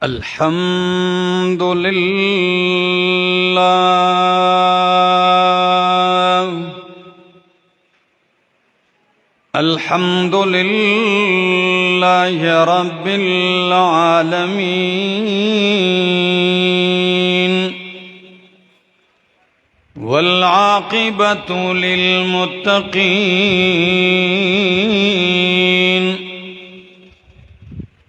الحمد لله الحمد لله رب العالمين والعاقبة للمتقين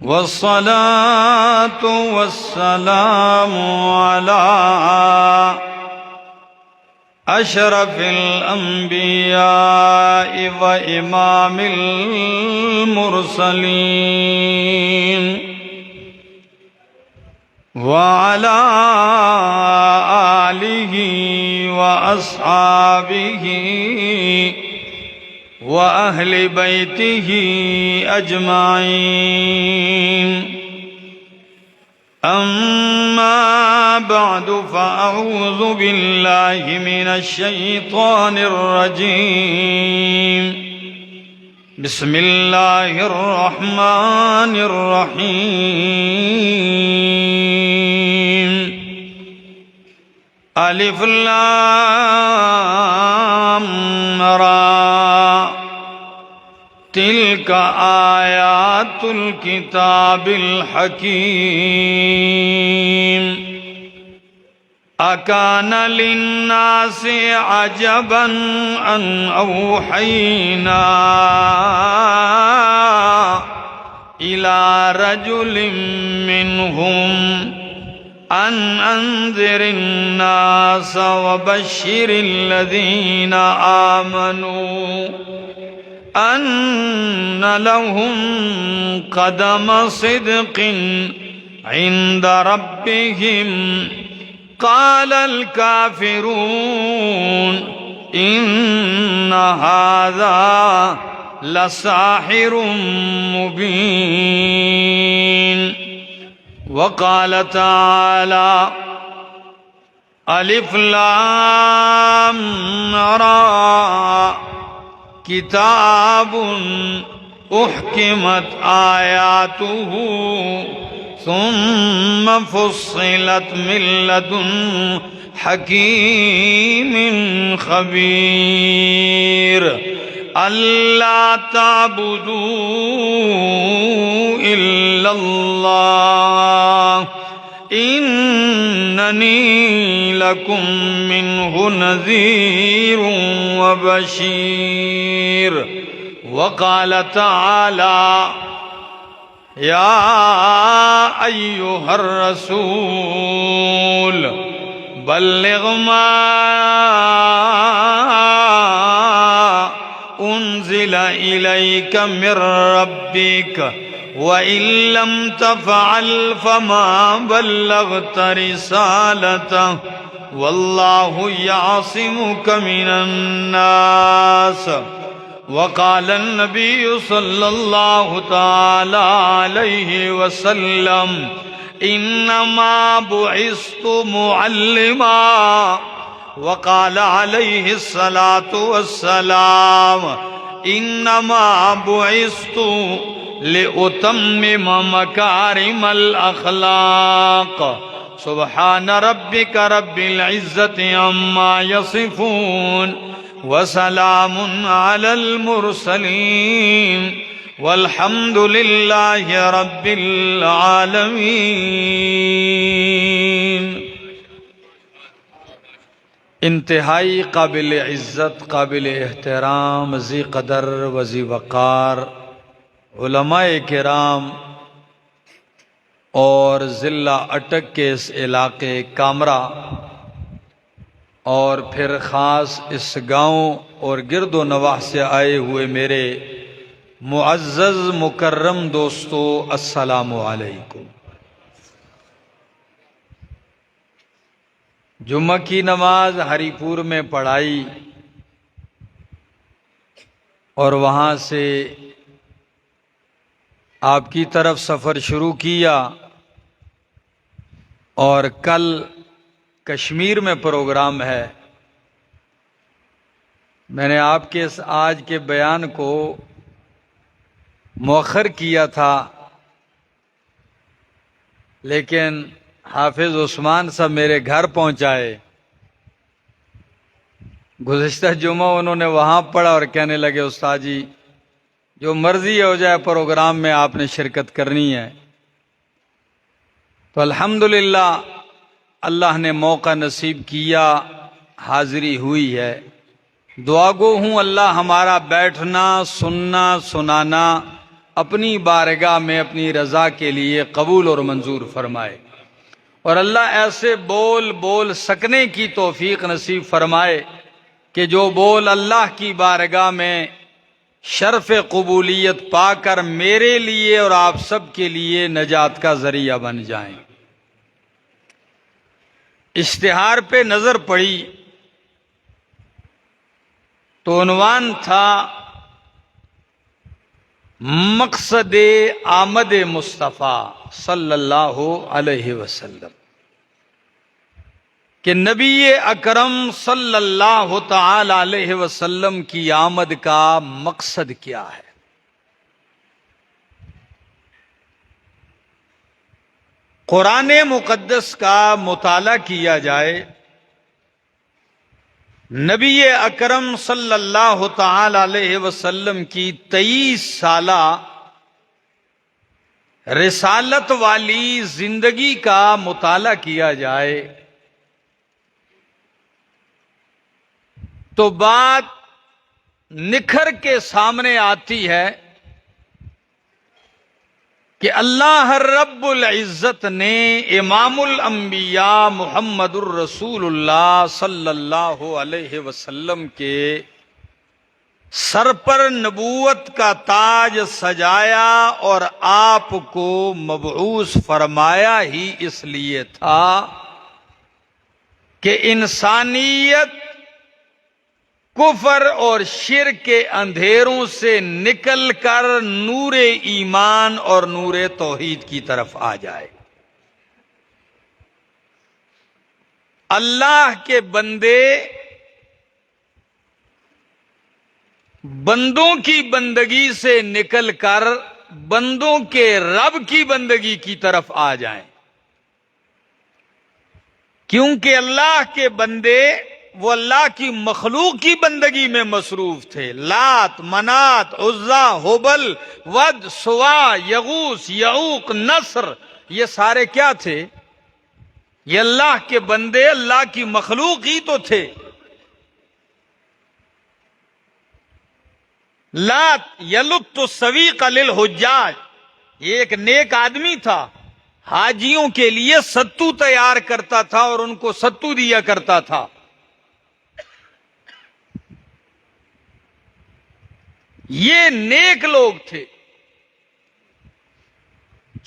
والصلاة والسلام على أشرف الأنبياء وإمام المرسلين وعلى آله وأصحابه وأهل بيته أجمعين أما بعد فأعوذ بالله من الشيطان الرجيم بسم الله الرحمن الرحيم ألف لام را تلك آيات الكتاب الحكيم أكان للناس عجبا أن أوحينا إلى رجل منهم أن أنذر الناس وبشر الذين آمنوا أن لهم قدم صدق عند ربهم قال الكافرون إن هذا لساحر مبين وقال تعالى ألف لام را كتاب أحكمت آياته ثم فصلت من لدن حكيم خبير ألا تعبدوا إلا الله إنني لكم منه نذير وبشير وقال تعالى يا أيها الرسول بلغ ما أنزل إليك من ربك وإن لم تفعل فما بلغت رسالته والله يعصمك من الناس وقال النبي صلى الله تعالى عليه وسلم إنما بعثت معلما وقال عليه الصلاة والسلام إنما بعثت لأتمم مكارم الأخلاق سبحان ربك رب العزة عما يصفون وسلام على المرسلين والحمد لله رب العالمين. انتہائی قابل عزت، قابل احترام، ذی قدر و ذی وقار علماء کرام اور ضلع اٹک کے اس علاقے کامرا اور پھر خاص اس گاؤں اور گرد و نواح سے آئے ہوئے میرے معزز مکرم دوستو، السلام علیکم. جمعہ کی نماز ہری پور میں پڑھائی اور وہاں سے آپ کی طرف سفر شروع کیا اور کل کشمیر میں پروگرام ہے. میں نے آپ کے اس آج کے بیان کو مؤخر کیا تھا لیکن حافظ عثمان صاحب میرے گھر پہنچائے. گزشتہ جمعہ انہوں نے وہاں پڑھا اور کہنے لگے استاد جی جو مرضی ہو جائے پروگرام میں آپ نے شرکت کرنی ہے. تو الحمدللہ اللہ نے موقع نصیب کیا، حاضری ہوئی ہے. دعا گو ہوں اللہ ہمارا بیٹھنا سننا سنانا اپنی بارگاہ میں اپنی رضا کے لیے قبول اور منظور فرمائے، اور اللہ ایسے بول سکنے کی توفیق نصیب فرمائے کہ جو بول اللہ کی بارگاہ میں شرف قبولیت پا کر میرے لیے اور آپ سب کے لیے نجات کا ذریعہ بن جائیں. اشتہار پہ نظر پڑی تو عنوان تھا مقصد آمد مصطفیٰ صلی اللہ علیہ وسلم، کہ نبی اکرم صلی اللہ تعالی علیہ وسلم کی آمد کا مقصد کیا ہے. قرآن مقدس کا مطالعہ کیا جائے، نبی اکرم صلی اللہ تعالی علیہ وسلم کی 23 سالہ رسالت والی زندگی کا مطالعہ کیا جائے تو بات نکھر کے سامنے آتی ہے کہ اللہ رب العزت نے امام الانبیاء محمد الرسول اللہ صلی اللہ علیہ وسلم کے سر پر نبوت کا تاج سجایا اور آپ کو مبعوث فرمایا ہی اس لیے تھا کہ انسانیت کفر اور شرک کے اندھیروں سے نکل کر نور ایمان اور نور توحید کی طرف آ جائے. اللہ کے بندے بندوں کی بندگی سے نکل کر بندوں کے رب کی بندگی کی طرف آ جائیں، کیونکہ اللہ کے بندے وہ اللہ کی مخلوق کی بندگی میں مصروف تھے. لات منات عزا حبل ود سوا یغوث یعوق نصر، یہ سارے کیا تھے؟ یہ اللہ کے بندے اللہ کی مخلوق ہی تو تھے. لات یلت السویق للحجاج، یہ ایک نیک آدمی تھا، حاجیوں کے لیے ستو تیار کرتا تھا اور ان کو ستو دیا کرتا تھا. یہ نیک لوگ تھے.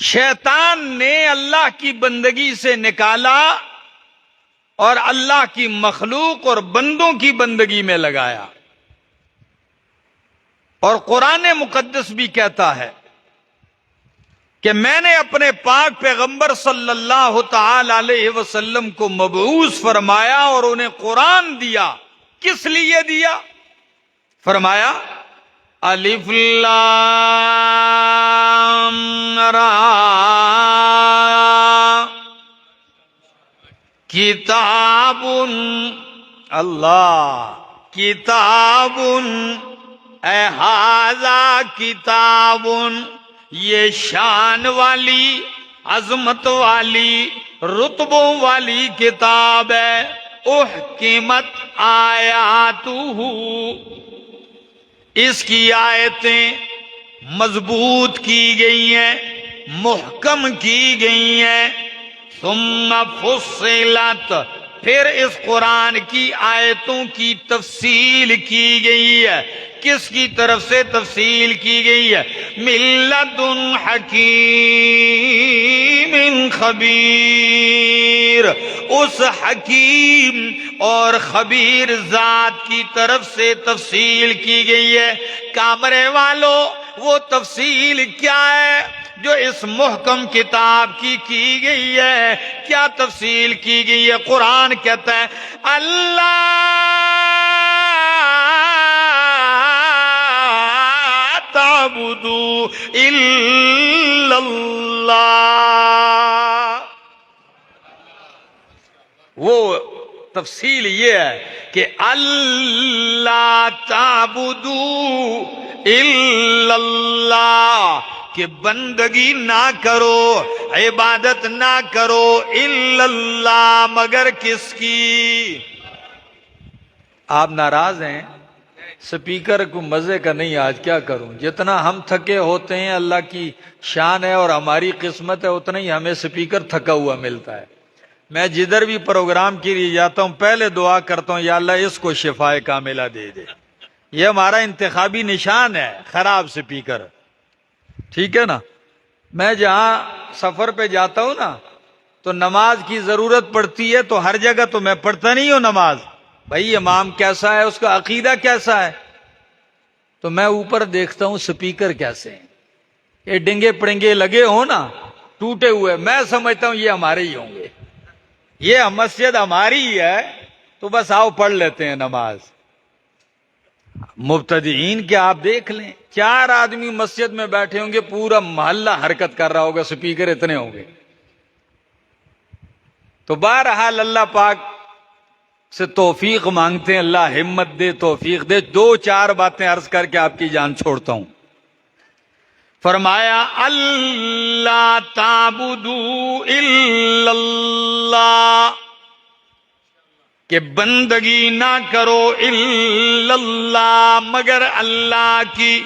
شیطان نے اللہ کی بندگی سے نکالا اور اللہ کی مخلوق اور بندوں کی بندگی میں لگایا. اور قرآن مقدس بھی کہتا ہے کہ میں نے اپنے پاک پیغمبر صلی اللہ تعالی علیہ وسلم کو مبعوث فرمایا اور انہیں قرآن دیا. کس لیے دیا؟ فرمایا الف لام را کتاب، اللہ کتاب اے ھذا کتاب، یہ شان والی عظمت والی رتبوں والی کتاب ہے. احکمت آیاتہ، اس کی آیتیں مضبوط کی گئی ہیں، محکم کی گئی ہیں. ثم فصلت، پھر اس قرآن کی آیتوں کی تفصیل کی گئی ہے. کس کی طرف سے تفصیل کی گئی ہے؟ من لدن حکیم خبیر، اس حکیم اور خبیر ذات کی طرف سے تفصیل کی گئی ہے. کامرے والو، وہ تفصیل کیا ہے جو اس محکم کتاب کی گئی ہے؟ کیا تفصیل کی گئی ہے؟ قرآن کہتا ہے اللہ تعبدوا الا اللہ، وہ تفصیل یہ ہے کہ اللہ تعبدو الا اللہ، کہ بندگی نہ کرو، عبادت نہ کرو الا اللہ، مگر کس کی؟ آپ ناراض ہیں؟ سپیکر کو مزے کا نہیں، آج کیا کروں، جتنا ہم تھکے ہوتے ہیں اللہ کی شان ہے اور ہماری قسمت ہے، اتنا ہی ہمیں سپیکر تھکا ہوا ملتا ہے۔ میں جدھر بھی پروگرام کے لیے جاتا ہوں پہلے دعا کرتا ہوں یا اللہ اس کو شفائے کاملہ دے دے۔ یہ ہمارا انتخابی نشان ہے، خراب سپیکر، ٹھیک ہے نا۔ میں جہاں سفر پہ جاتا ہوں نا تو نماز کی ضرورت پڑتی ہے تو ہر جگہ تو میں پڑھتا نہیں ہوں نماز، بھائی امام کیسا ہے، اس کا عقیدہ کیسا ہے، تو میں اوپر دیکھتا ہوں سپیکر کیسے ہیں، یہ ڈنگے پڑنگے لگے ہوں نا ٹوٹے ہوئے، میں سمجھتا ہوں یہ ہمارے ہی ہوں گے، یہ مسجد ہماری ہی ہے تو بس آؤ پڑھ لیتے ہیں نماز۔ مبتدئین کے آپ دیکھ لیں، 4 آدمی مسجد میں بیٹھے ہوں گے، پورا محلہ حرکت کر رہا ہوگا، سپیکر اتنے ہوں گے۔ تو بہرحال اللہ پاک سے توفیق مانگتے ہیں، اللہ ہمت دے، توفیق دے۔ 2-4 باتیں عرض کر کے آپ کی جان چھوڑتا ہوں۔ فرمایا اللہ تعبدو الا اللہ، کہ بندگی نہ کرو الا اللہ، مگر اللہ کی۔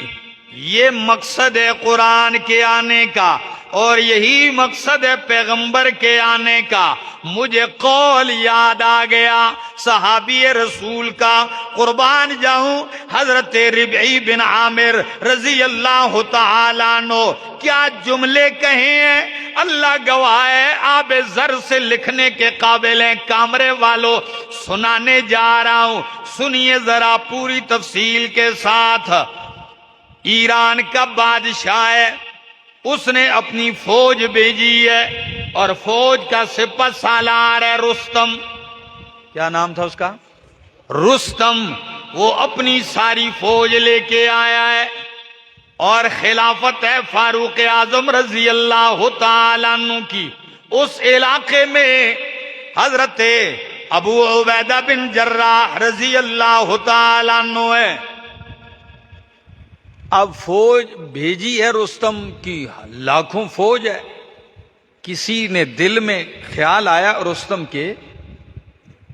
یہ مقصد ہے قرآن کے آنے کا اور یہی مقصد ہے پیغمبر کے آنے کا۔ مجھے قول یاد آ گیا صحابی رسول کا، قربان جاؤں حضرت ربعی بن عامر رضی اللہ تعالیٰ عنہ، کیا جملے کہے ہیں، اللہ گواہ ہے آب زر سے لکھنے کے قابل ہیں۔ کامرے والوں سنانے جا رہا ہوں، سنیے ذرا پوری تفصیل کے ساتھ۔ ایران کا بادشاہ ہے، اس نے اپنی فوج بھیجی ہے اور فوج کا سپہ سالار ہے رستم۔ کیا نام تھا اس کا؟ رستم۔ وہ اپنی ساری فوج لے کے آیا ہے اور خلافت ہے فاروق اعظم رضی اللہ تعالیٰ عنہ کی۔ اس علاقے میں حضرت ابو عبیدہ بن جراح رضی اللہ تعالیٰ عنہ ہے۔ اب فوج بھیجی ہے رستم کی، لاکھوں فوج ہے۔ کسی نے دل میں خیال آیا رستم کے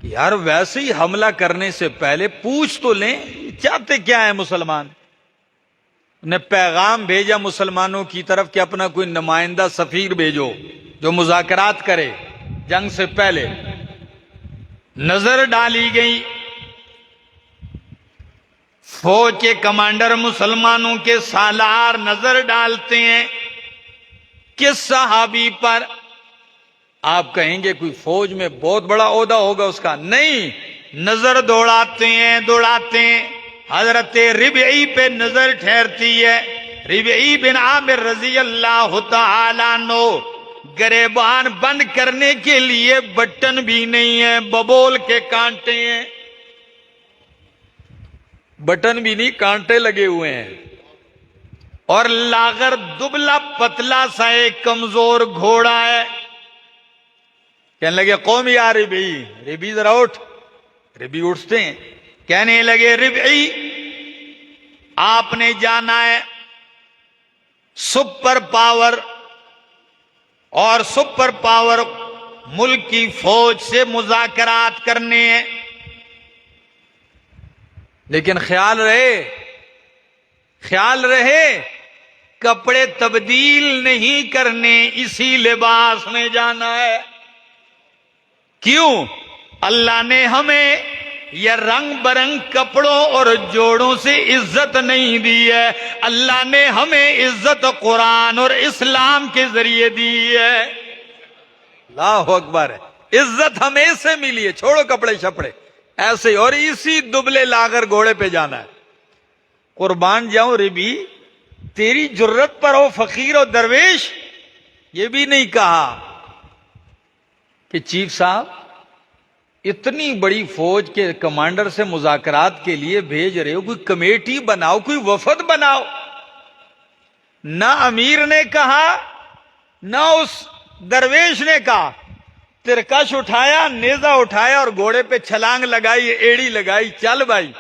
کہ یار ویسے ہی حملہ کرنے سے پہلے پوچھ تو لیں چاہتے کیا ہے مسلمان۔ نے پیغام بھیجا مسلمانوں کی طرف کہ اپنا کوئی نمائندہ سفیر بھیجو جو مذاکرات کرے جنگ سے پہلے۔ نظر ڈالی گئی، فوج کے کمانڈر مسلمانوں کے سالار نظر ڈالتے ہیں کس صحابی پر؟ آپ کہیں گے کوئی فوج میں بہت بڑا عہدہ ہوگا اس کا، نہیں، نظر دوڑاتے ہیں، حضرت ربعی پہ نظر ٹھہرتی ہے۔ ربعی بن عامر رضی اللہ تعالیٰ عنہ، گریبان بند کرنے کے لیے بٹن بھی نہیں ہے، ببول کے کانٹے ہیں، بٹن بھی نہیں، کانٹے لگے ہوئے ہیں، اور لاغر دبلا پتلا سا ایک کمزور گھوڑا ہے۔ کہنے لگے قوم یا ربعی، ربعی ذرا اٹھ۔ ربعی اٹھتے ہیں، کہنے لگے ربعی آپ نے جانا ہے سپر پاور، اور سپر پاور ملک کی فوج سے مذاکرات کرنے ہیں، لیکن خیال رہے کپڑے تبدیل نہیں کرنے، اسی لباس میں جانا ہے۔ کیوں؟ اللہ نے ہمیں یہ رنگ برنگ کپڑوں اور جوڑوں سے عزت نہیں دی ہے، اللہ نے ہمیں عزت قرآن اور اسلام کے ذریعے دی ہے۔ اللہ اکبر ہے، عزت ہمیں سے ملی ہے، چھوڑو کپڑے شپڑے ایسے ہی، اور اسی دبلے لاغر گھوڑے پہ جانا ہے۔ قربان جاؤں ربی، تیری جرت پر ہو فقیر و درویش، یہ بھی نہیں کہا کہ چیف صاحب اتنی بڑی فوج کے کمانڈر سے مذاکرات کے لیے بھیج رہے ہو، کوئی کمیٹی بناؤ، کوئی وفد بناؤ۔ نہ امیر نے کہا، نہ اس درویش نے کہا، ترکش اٹھایا، نیزہ اٹھایا اور گھوڑے پہ چھلانگ لگائی، ایڑی لگائی، چل بھائی۔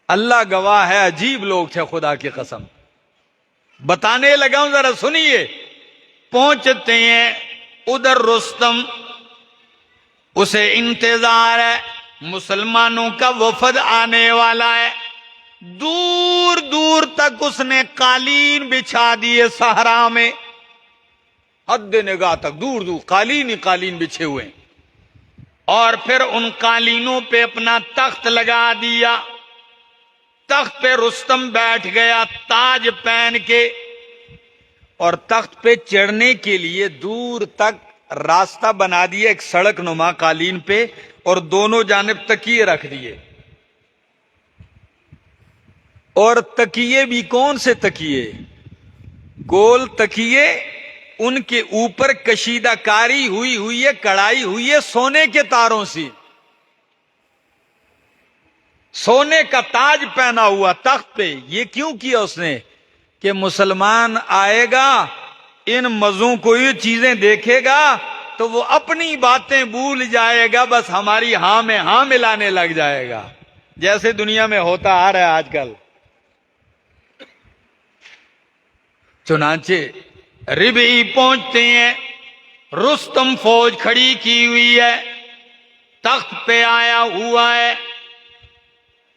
اللہ گواہ ہے، عجیب لوگ تھے خدا کی قسم۔ بتانے لگا ہوں، ذرا سنیے۔ پہنچتے ہیں ادھر رستم، اسے انتظار ہے، مسلمانوں کا وفد آنے والا ہے۔ دور دور تک اس نے قالین بچھا دیے صحرا میں، حد نگاہ تک دور دور قالین ہی قالین بچھے ہوئے ہیں۔ اور پھر ان قالینوں پہ اپنا تخت لگا دیا، تخت پہ رستم بیٹھ گیا تاج پہن کے، اور تخت پہ چڑھنے کے لیے دور تک راستہ بنا دیا ایک سڑک نما قالین پہ، اور دونوں جانب تکیے رکھ دیے۔ اور تکیے بھی کون سے تکیے؟ گول تکیے، ان کے اوپر کشیدہ کاری ہوئی ہے، کڑائی ہوئی ہے سونے کے تاروں سے، سونے کا تاج پہنا ہوا تخت پہ۔ یہ کیوں کیا اس نے؟ کہ مسلمان آئے گا، ان مزوں کو یہ چیزیں دیکھے گا تو وہ اپنی باتیں بھول جائے گا، بس ہماری ہاں میں ہاں ملانے لگ جائے گا، جیسے دنیا میں ہوتا آ رہا ہے آج کل۔ چنانچہ ربعی پہنچتے ہیں، رستم فوج کھڑی کی ہوئی ہے، تخت پہ آیا ہوا ہے۔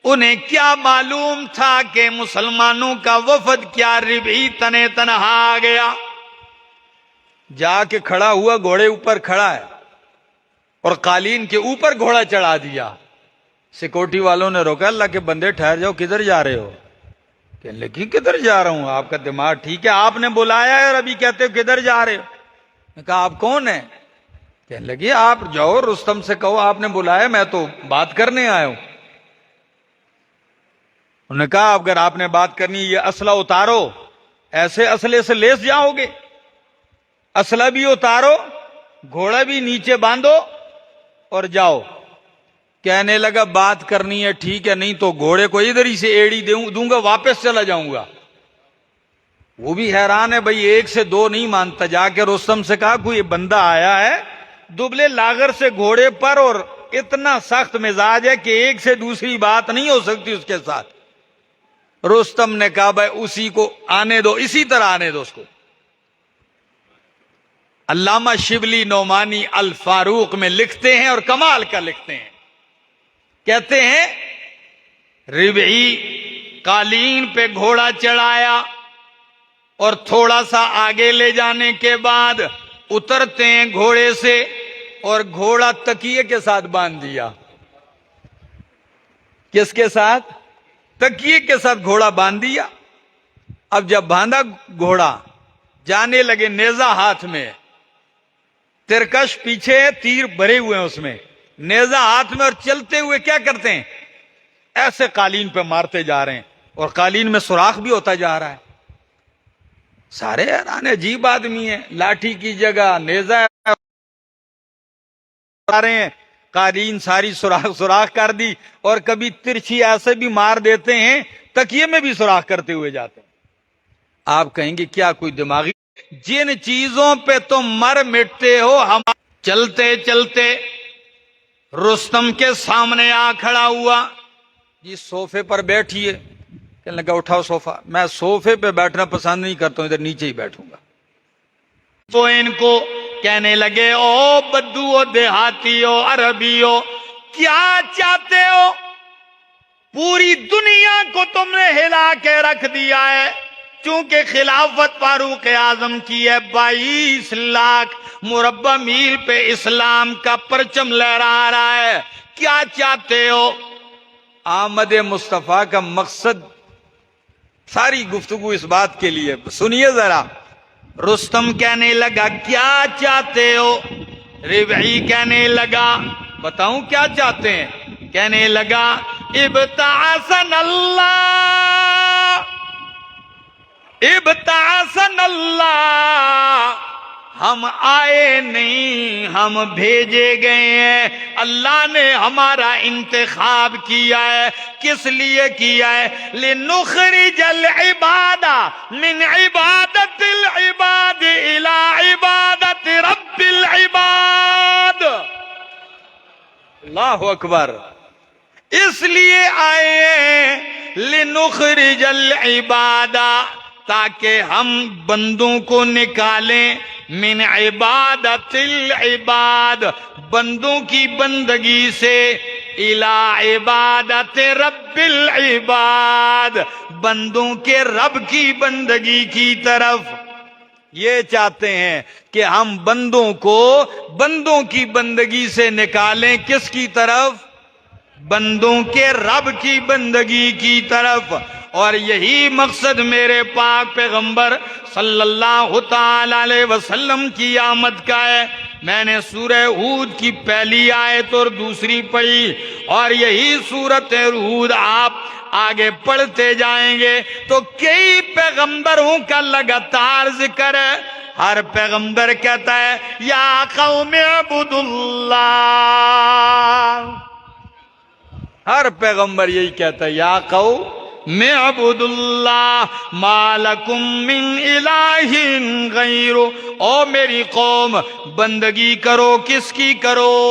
انہیں کیا معلوم تھا کہ مسلمانوں کا وفد کیا ربعی تنے تنہا آ گیا؟ جا کے کھڑا ہوا، گھوڑے اوپر کھڑا ہے اور قالین کے اوپر گھوڑا چڑھا دیا۔ سیکورٹی والوں نے روکا، اللہ کے بندے ٹھہر جاؤ، کدھر جا رہے ہو؟ کہنے لگی کدھر جا رہا ہوں، آپ کا دماغ ٹھیک ہے؟ آپ نے بلایا ہے اور ابھی کہتے ہو کدھر جا رہے ہو؟ میں کہا آپ کون ہیں؟ کہنے لگی آپ جاؤ رستم سے کہو آپ نے بلایا، میں تو بات کرنے آیا ہوں۔ انہوں نے کہا اگر آپ نے بات کرنی یہ اسلحہ اتارو، ایسے اسلحے سے لیس جاؤ گے؟ اسلحہ بھی اتارو، گھوڑا بھی نیچے باندھو اور جاؤ۔ کہنے لگا بات کرنی ہے ٹھیک ہے، نہیں تو گھوڑے کو ادھر ہی سے ایڑی دوں گا، واپس چلا جاؤں گا۔ وہ بھی حیران ہے بھئی، ایک سے دو نہیں مانتا۔ جا کے رستم سے کہا کوئی بندہ آیا ہے دبلے لاغر سے گھوڑے پر، اور اتنا سخت مزاج ہے کہ ایک سے دوسری بات نہیں ہو سکتی اس کے ساتھ۔ رستم نے کہا بھائی اسی کو آنے دو، اسی طرح آنے دو اس کو۔ علامہ شبلی نعمانی الفاروق میں لکھتے ہیں، اور کمال کا لکھتے ہیں، کہتے ہیں ربعی قالین پہ گھوڑا چڑھایا اور تھوڑا سا آگے لے جانے کے بعد اترتے ہیں گھوڑے سے، اور گھوڑا تکیے کے ساتھ باندھ دیا۔ کس کے ساتھ؟ تکیے کے ساتھ گھوڑا باندھ دیا۔ اب جب باندھا گھوڑا، جانے لگے، نیزہ ہاتھ میں، ترکش پیچھے، تیر بھرے ہوئے ہیں اس میں، نیزہ ہاتھ میں، اور چلتے ہوئے کیا کرتے ہیں؟ ایسے قالین پہ مارتے جا رہے ہیں، اور قالین میں سوراخ بھی ہوتا جا رہا ہے۔ سارے حیران، عجیب آدمی ہے، لاٹھی کی جگہ نیزہ آ رہے ہیں، قالین ساری سوراخ کر دی، اور کبھی ترچھی ایسے بھی مار دیتے ہیں تکیے میں بھی سوراخ کرتے ہوئے جاتے ہیں۔ آپ کہیں گے کیا کوئی دماغی؟ جن چیزوں پہ تم مر مٹتے ہو، ہم چلتے چلتے رستم کے سامنے آ کھڑا ہوا، جی صوفے پر بیٹھیے۔ کہنے لگا اٹھاؤ صوفہ۔ میں صوفے پہ بیٹھنا پسند نہیں کرتا ہوں، ادھر نیچے ہی بیٹھوں گا۔ تو ان کو کہنے لگے او بدو، دیہاتیو، عربیو، کیا چاہتے ہو؟ پوری دنیا کو تم نے ہلا کے رکھ دیا ہے، چونکہ خلافت فاروق اعظم کی ہے، 22 لاکھ مربع میل پہ اسلام کا پرچم لہرا رہا ہے، کیا چاہتے ہو؟ آمد مصطفیٰ کا مقصد، ساری گفتگو اس بات کے لیے، سنیے ذرا۔ رستم کہنے لگا کیا چاہتے ہو؟ ربعی کہنے لگا بتاؤں کیا چاہتے ہیں؟ کہنے لگا ابتعثنا اللہ، ابتعثنا اللہ، ہم آئے نہیں، ہم بھیجے گئے ہیں، اللہ نے ہمارا انتخاب کیا ہے۔ کس لیے کیا ہے؟ لنخرج العباد من عبادت العباد الى عبادت رب العباد۔ اللہ اکبر. اس لیے آئے لنخرج العبادہ، تاکہ ہم بندوں کو نکالیں من عبادت العباد، بندوں کی بندگی سے، الی عبادت رب العباد، بندوں کے رب کی بندگی کی طرف. یہ چاہتے ہیں کہ ہم بندوں کو بندوں کی بندگی سے نکالیں. کس کی طرف؟ بندوں کے رب کی بندگی کی طرف. اور یہی مقصد میرے پاک پیغمبر صلی اللہ تعالی علیہ وسلم کی آمد کا ہے. میں نے سورہ ہود کی پہلی آیت اور دوسری پڑھی، اور یہی سورۃ ہود آپ آگے پڑھتے جائیں گے تو کئی پیغمبروں کا لگاتار ذکر ہے. ہر پیغمبر کہتا ہے یا قوم اعبدوا اللہ، ہر پیغمبر یہی کہتا ہے یا قوم اعبدوا اللہ ما لکم من الہ غیر. او میری قوم، بندگی کرو کس کی کرو؟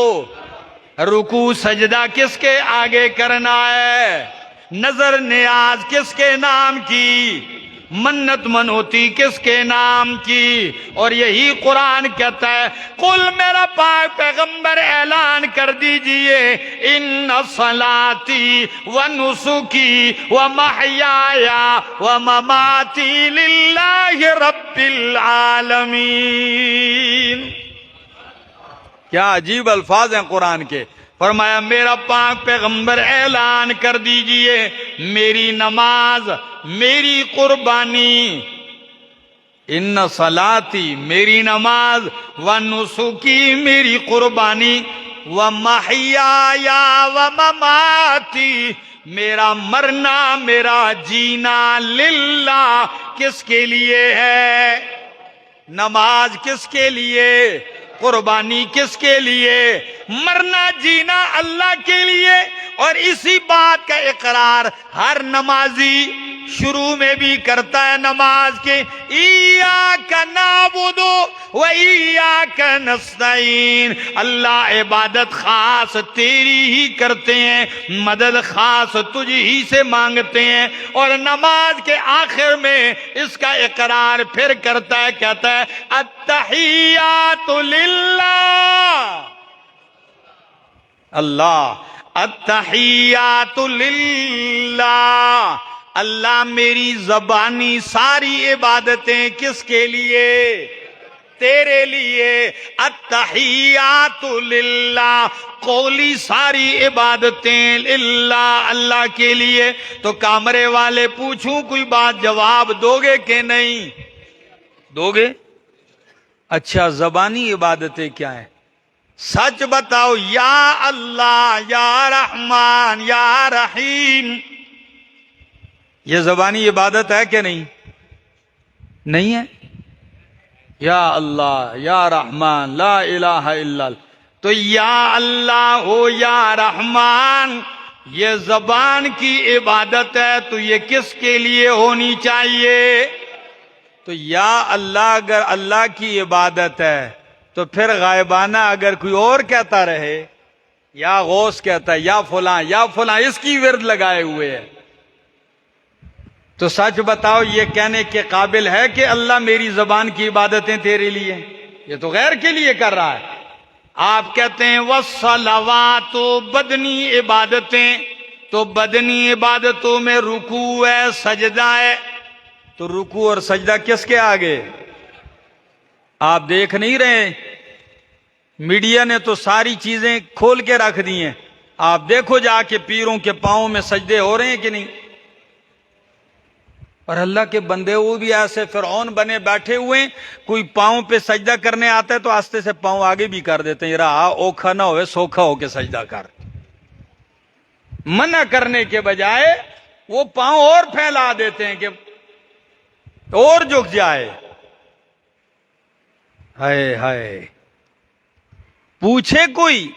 رکوع سجدہ کس کے آگے کرنا ہے؟ نظر نیاز کس کے نام کی؟ منت منوتی کس کے نام کی؟ اور یہی قرآن کہتا ہے قل، میرا پاک پیغمبر اعلان کر دیجئے، ان صلاتی و نسکی و محیای و مماتی للہ رب العالمین. کیا عجیب الفاظ ہیں قرآن کے. فرمایا میرا پاک پیغمبر اعلان کر دیجئے، میری نماز، میری قربانی، ان صلاتی میری نماز، و نسکی میری قربانی، و محیای و مماتی میرا مرنا میرا جینا، للہ کس کے لیے ہے؟ نماز کس کے لیے؟ قربانی کس کے لیے؟ مرنا جینا اللہ کے لیے. اور اسی بات کا اقرار ہر نمازی شروع میں بھی کرتا ہے نماز کے، ایاک نعبد و ایاک نستعین. اللہ عبادت خاص تیری ہی کرتے ہیں، مدد خاص تجھ ہی سے مانگتے ہیں. اور نماز کے آخر میں اس کا اقرار پھر کرتا ہے، کہتا ہے التحیات للہ، اللہ التحیات للہ. اللہ میری زبانی ساری عبادتیں کس کے لیے؟ تیرے لیے. التحیات للہ، قولی ساری عبادتیں للہ، اللہ کے لیے. تو کامرے والے پوچھوں کوئی بات جواب دو گے کہ نہیں دو گے؟ اچھا، زبانی عبادتیں کیا ہیں؟ سچ بتاؤ. یا اللہ، یا رحمان، یا رحیم، یہ زبانی عبادت ہے کہ نہیں؟ نہیں ہے. یا اللہ، یا رحمان، لا الہ الا اللہ. تو یا اللہ ہو یا رحمان یہ زبان کی عبادت ہے، تو یہ کس کے لیے ہونی چاہیے؟ تو یا اللہ اگر اللہ کی عبادت ہے تو پھر غائبانہ اگر کوئی اور کہتا رہے، یا غوث کہتا ہے یا فلاں یا فلاں، اس کی ورد لگائے ہوئے ہے، تو سچ بتاؤ یہ کہنے کے قابل ہے کہ اللہ میری زبان کی عبادتیں تیرے لیے؟ یہ تو غیر کے لیے کر رہا ہے. آپ کہتے ہیں والصلوات، بدنی عبادتیں، تو بدنی عبادتوں میں رکوع ہے، سجدہ ہے. تو رکوع اور سجدہ کس کے آگے؟ آپ دیکھ نہیں رہے؟ میڈیا نے تو ساری چیزیں کھول کے رکھ دی ہیں. آپ دیکھو جا کے پیروں کے پاؤں میں سجدے ہو رہے ہیں کہ نہیں؟ اور اللہ کے بندے وہ بھی ایسے فرعون بنے بیٹھے ہوئے ہیں، کوئی پاؤں پہ سجدہ کرنے آتا ہے تو آستے سے پاؤں آگے بھی کر دیتے ہیں، رہا اوکھا نہ ہوئے سوکھا ہو کے سجدہ کر. منع کرنے کے بجائے وہ پاؤں اور پھیلا دیتے ہیں کہ اور جھک جائے. ہائے ہائے. پوچھے کوئی،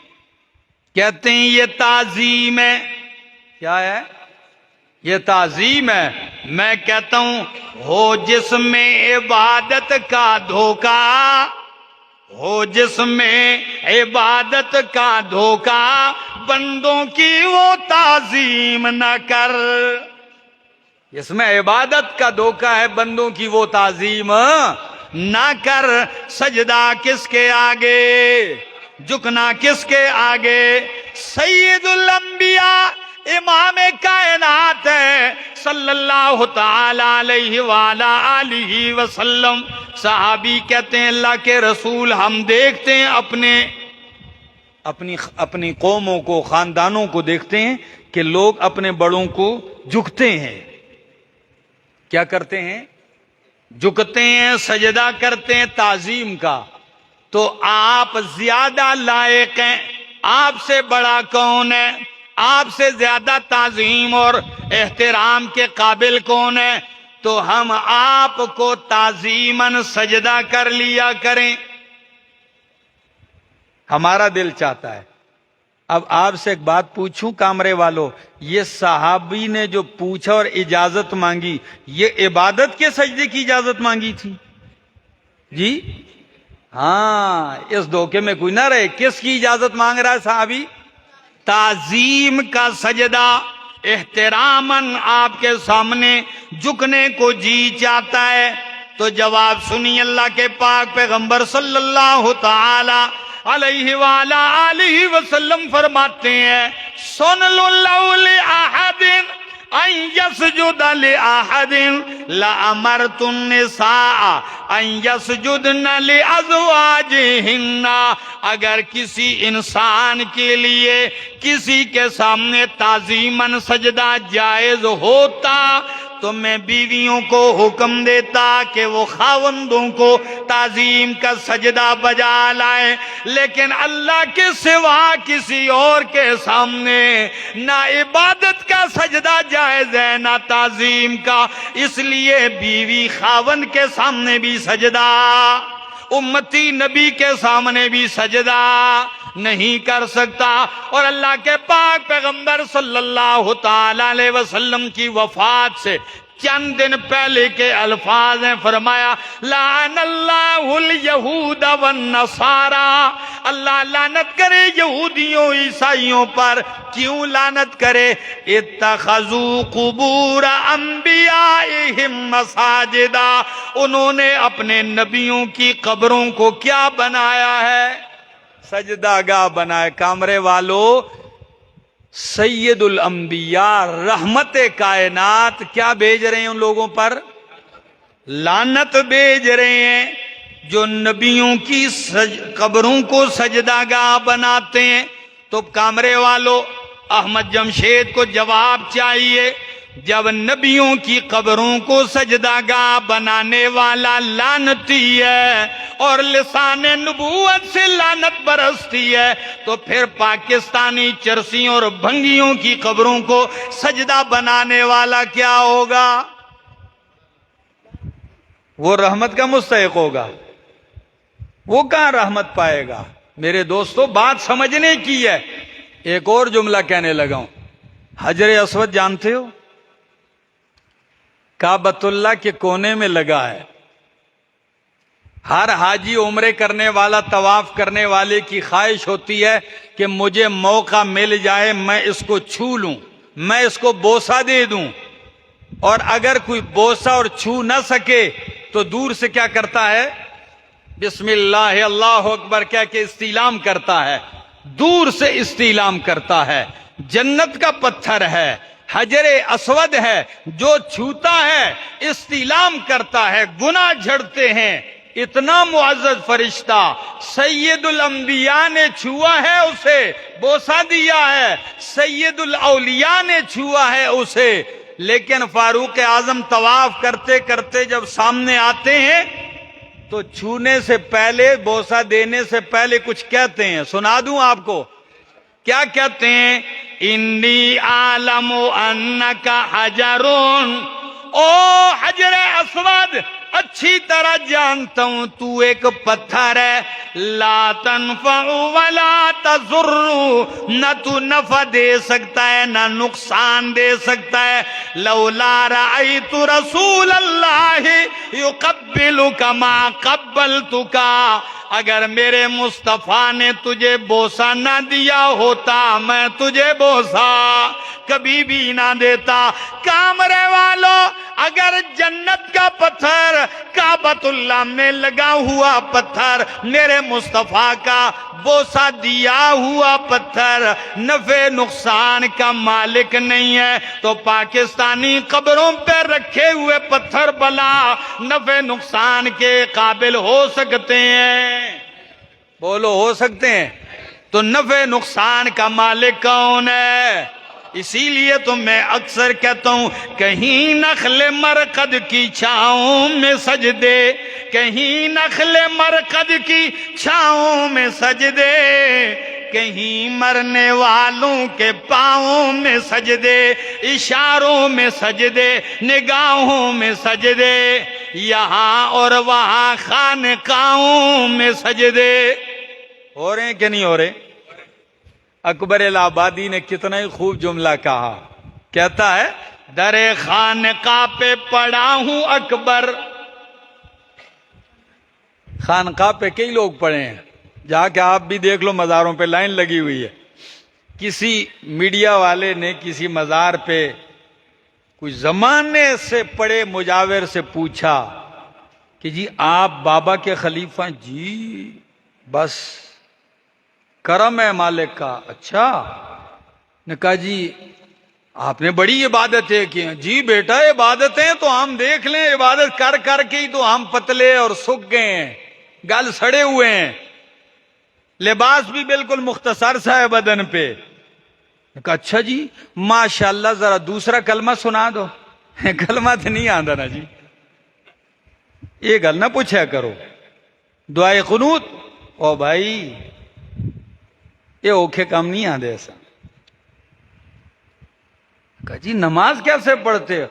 کہتے ہیں یہ تعظیم ہے. کیا ہے؟ یہ تعظیم ہے. میں کہتا ہوں ہو جس میں عبادت کا دھوکہ، ہو جس میں عبادت کا دھوکا، بندوں کی وہ تعظیم نہ کر۔ جس میں عبادت کا دھوکا ہے، بندوں کی وہ تعظیم نہ کر۔ سجدہ کس کے آگے، جھکنا کس کے آگے؟ سید الانبیاء، امام کائنات ہے صلی اللہ تعالی علیہ وآلہ آلہ وسلم۔ صحابی کہتے ہیں اللہ کے رسول، ہم دیکھتے ہیں اپنی قوموں کو، خاندانوں کو دیکھتے ہیں کہ لوگ اپنے بڑوں کو جھکتے ہیں۔ کیا کرتے ہیں؟ جھکتے ہیں، سجدہ کرتے ہیں تعظیم کا۔ تو آپ زیادہ لائق ہیں، آپ سے بڑا کون ہے؟ آپ سے زیادہ تعظیم اور احترام کے قابل کون ہے؟ تو ہم آپ کو تعظیماً سجدہ کر لیا کریں۔ ہمارا دل چاہتا ہے۔ اب آپ سے ایک بات پوچھوں کامرے والوں، یہ صحابی نے جو پوچھا اور اجازت مانگی، یہ عبادت کے سجدے کی اجازت مانگی تھی؟ جی ہاں، اس دھوکے میں کوئی نہ رہے۔ کس کی اجازت مانگ رہا ہے صحابی؟ تعظیم کا سجدہ، احتراماً آپ کے سامنے جھکنے کو جی چاہتا ہے۔ تو جواب سنی، اللہ کے پاک پیغمبر صلی اللہ تعالی علیہ وآلہ آلہ وسلم فرماتے ہیں، سن لو لو لأحد ان یسجد لأحد لأمرت النساء ان یسجدن لأزواجہن۔ اگر کسی انسان کے لیے کسی کے سامنے تعظیماً سجدہ جائز ہوتا تو میں بیویوں کو حکم دیتا کہ وہ خاوندوں کو تعظیم کا سجدہ بجا لائیں، لیکن اللہ کے سوا کسی اور کے سامنے نہ عبادت کا سجدہ جائز ہے نہ تعظیم کا، اس لیے بیوی خاوند کے سامنے بھی سجدہ، امتی نبی کے سامنے بھی سجدہ نہیں کر سکتا۔ اور اللہ کے پاک پیغمبر صلی اللہ تعالی علیہ وسلم کی وفات سے چند دن پہلے کے الفاظ ہیں، فرمایا لعن اللہ الیہود والنصارى، اللہ لعنت کرے یہودیوں عیسائیوں پر۔ کیوں لعنت کرے؟ اتخذوا قبور انبیائہم مساجدا، انہوں نے اپنے نبیوں کی قبروں کو کیا بنایا ہے؟ سجدہ گاہ بنائے۔ کامرے والو، سید الانبیاء رحمت کائنات کیا بھیج رہے ہیں ان لوگوں پر؟ لعنت بھیج رہے ہیں جو نبیوں کی قبروں کو سجدہ گاہ بناتے ہیں۔ تو کامرے والو، احمد جمشید کو جواب چاہیے، جب نبیوں کی قبروں کو سجدہ گاہ بنانے والا لعنتی ہے اور لسان نبوت سے لعنت برستی ہے، تو پھر پاکستانی چرسیوں اور بھنگیوں کی قبروں کو سجدہ بنانے والا کیا ہوگا؟ وہ رحمت کا مستحق ہوگا؟ وہ کہاں رحمت پائے گا؟ میرے دوستو، بات سمجھنے کی ہے۔ ایک اور جملہ کہنے لگا ہوں، حجر اسود جانتے ہو؟ کعبۃ اللہ کے کونے میں لگا ہے۔ ہر حاجی عمرے کرنے والا، طواف کرنے والے کی خواہش ہوتی ہے کہ مجھے موقع مل جائے میں اس کو چھو لوں، میں اس کو بوسہ دے دوں۔ اور اگر کوئی بوسہ اور چھو نہ سکے تو دور سے کیا کرتا ہے؟ بسم اللہ اللہ اکبر کہہ کے استعلام کرتا ہے، دور سے استعلام کرتا ہے۔ جنت کا پتھر ہے، حجر اسود ہے، جو چھوتا ہے استعلام کرتا ہے، گناہ جھڑتے ہیں۔ اتنا معزز فرشتہ سید الانبیاء نے چھوا ہے، اسے بوسہ دیا ہے، سید الاولیاء نے چھوا ہے اسے۔ لیکن فاروق اعظم طواف کرتے کرتے جب سامنے آتے ہیں تو چھونے سے پہلے، بوسہ دینے سے پہلے کچھ کہتے ہیں، سنا دوں آپ کو؟ کیا کہتے ہیں؟ انی عالم انک حجرون، او حجر اسود، اچھی طرح جانتا ہوں تو ایک پتھر ہے، لا تنفع ولا تضر، نہ تو نفع دے سکتا ہے نہ نقصان دے سکتا ہے۔ لولا رأیت رسول اللہ یقبلک ما قبلتک، اگر میرے مصطفیٰ نے تجھے بوسہ نہ دیا ہوتا میں تجھے بوسہ کبھی بھی نہ دیتا۔ کامرے والوں، اگر جنت کا پتھر کعبۃ اللہ میں لگا ہوا پتھر میرے مصطفیٰ کا بوسہ دیا ہوا پتھر نفع نقصان کا مالک نہیں ہے تو پاکستانی قبروں پہ رکھے ہوئے پتھر بلا نفع نقصان کے قابل ہو سکتے ہیں؟ بولو، ہو سکتے ہیں؟ تو نفع نقصان کا مالک کون ہے؟ اسی لیے تو میں اکثر کہتا ہوں کہیں نخل مرقد کی چھاؤں میں سجدے، کہیں نخل مرقد کی چھاؤں میں سجدے، کہیں مرنے والوں کے پاؤں میں سجدے، اشاروں میں سجدے، نگاہوں میں سجدے، یہاں اور وہاں خانقاہوں میں سجدے۔ ہو رہے ہیں کہ نہیں ہو رہے؟ اکبر الہ آبادی نے کتنا ہی خوب جملہ کہا، کہتا ہے در خانقاہ پہ پڑا ہوں اکبر۔ خانقاہ پہ کئی لوگ پڑے ہیں، جا کے آپ بھی دیکھ لو مزاروں پہ لائن لگی ہوئی ہے۔ کسی میڈیا والے نے کسی مزار پہ کوئی زمانے سے پڑے مجاور سے پوچھا کہ جی آپ بابا کے خلیفہ ہیں؟ جی بس کرم ہے مالک کا۔ اچھا، نے کہا جی آپ نے بڑی عبادتیں کی ہیں؟ جی بیٹا عبادتیں تو ہم دیکھ لیں، عبادت کر کر کے ہی تو ہم پتلے اور سکھ گئے ہیں، گل سڑے ہوئے ہیں، لباس بھی بالکل مختصر سا ہے بدن پہ۔ نے کہا اچھا جی ماشاءاللہ ذرا دوسرا کلمہ سنا دو۔ کلمہ تو نہیں آندہ نا جی، یہ گل نہ پوچھا کرو۔ دعائے قنوت، او بھائی یہ اوکھے کام نہیں آدھے ایسا۔ کہا جی نماز کیسے پڑھتے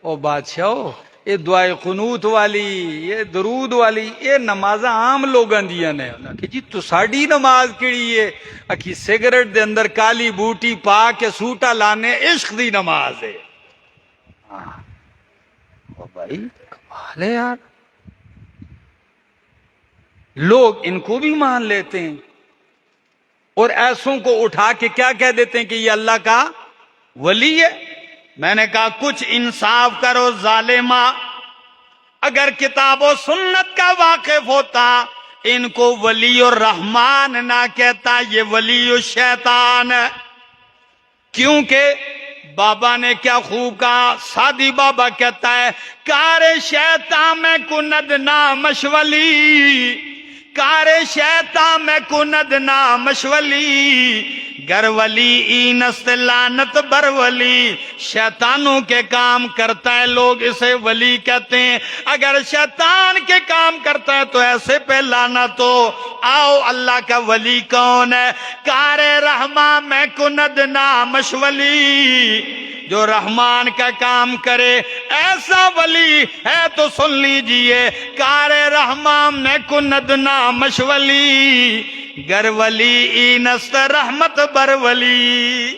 او بادشاہ، یہ دعائے قنوت والی، یہ درود والی، یہ نماز عام لوگاں دیاں نے۔ کہ جی تو ساڑی نماز کیڑی ہے؟ اکی سگریٹ دے اندر کالی بوٹی پا کے سوٹا لانے عشق دی نماز ہے۔ او بھائی کمال ہے یار، لوگ ان کو بھی مان لیتے ہیں اور ایسوں کو اٹھا کے کیا کہہ دیتے ہیں کہ یہ اللہ کا ولی ہے۔ میں نے کہا کچھ انصاف کرو ظالمہ، اگر کتاب و سنت کا واقف ہوتا ان کو ولی الرحمن نہ کہتا، یہ ولی الشیطان ہے۔ کیونکہ بابا نے کیا خوب کہا، سادی بابا کہتا ہے کار شیطان میں کند نامش ولی، کار شیطان میں کند نامش ولی، گر ولی اینست لعنت بر ولی، شیطانوں کے کام کرتا ہے لوگ اسے ولی کہتے ہیں، اگر شیطان کے کام کرتا ہے تو ایسے پہ لعنت ہو۔ آؤ اللہ کا ولی کون ہے؟ کار رحمان میں کند نامش ولی، جو رحمان کا کام کرے ایسا ولی ہے تو سن لیجئے، کار رحمان میں کند نامش ولی، گر ولی اینست رحمت بر ولی،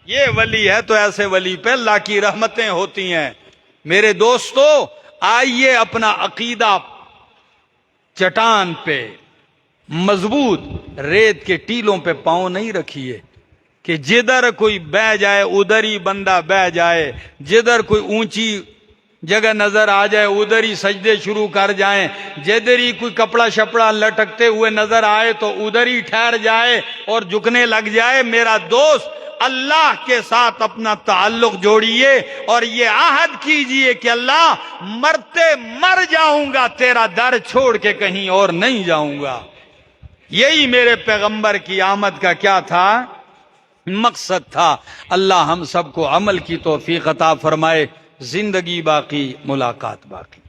یہ ولی ہے تو ایسے ولی پہ اللہ کی رحمتیں ہوتی ہیں۔ میرے دوستو آئیے اپنا عقیدہ چٹان پہ مضبوط ریت کے ٹیلوں پہ پاؤں نہیں رکھیے کہ جدھر کوئی بہ جائے ادھر ہی بندہ بہ جائے، جدھر کوئی اونچی جگہ نظر آ جائے ادھر ہی سجدے شروع کر جائیں، جدھر ہی کوئی کپڑا شپڑا لٹکتے ہوئے نظر آئے تو ادھر ہی ٹھہر جائے اور جھکنے لگ جائے۔ میرا دوست اللہ کے ساتھ اپنا تعلق جوڑیے اور یہ عہد کیجئے کہ اللہ مرتے مر جاؤں گا، تیرا در چھوڑ کے کہیں اور نہیں جاؤں گا۔ یہی میرے پیغمبر کی آمد کا کیا تھا؟ مقصد تھا۔ اللہ ہم سب کو عمل کی توفیق عطا فرمائے۔ زندگی باقی، ملاقات باقی۔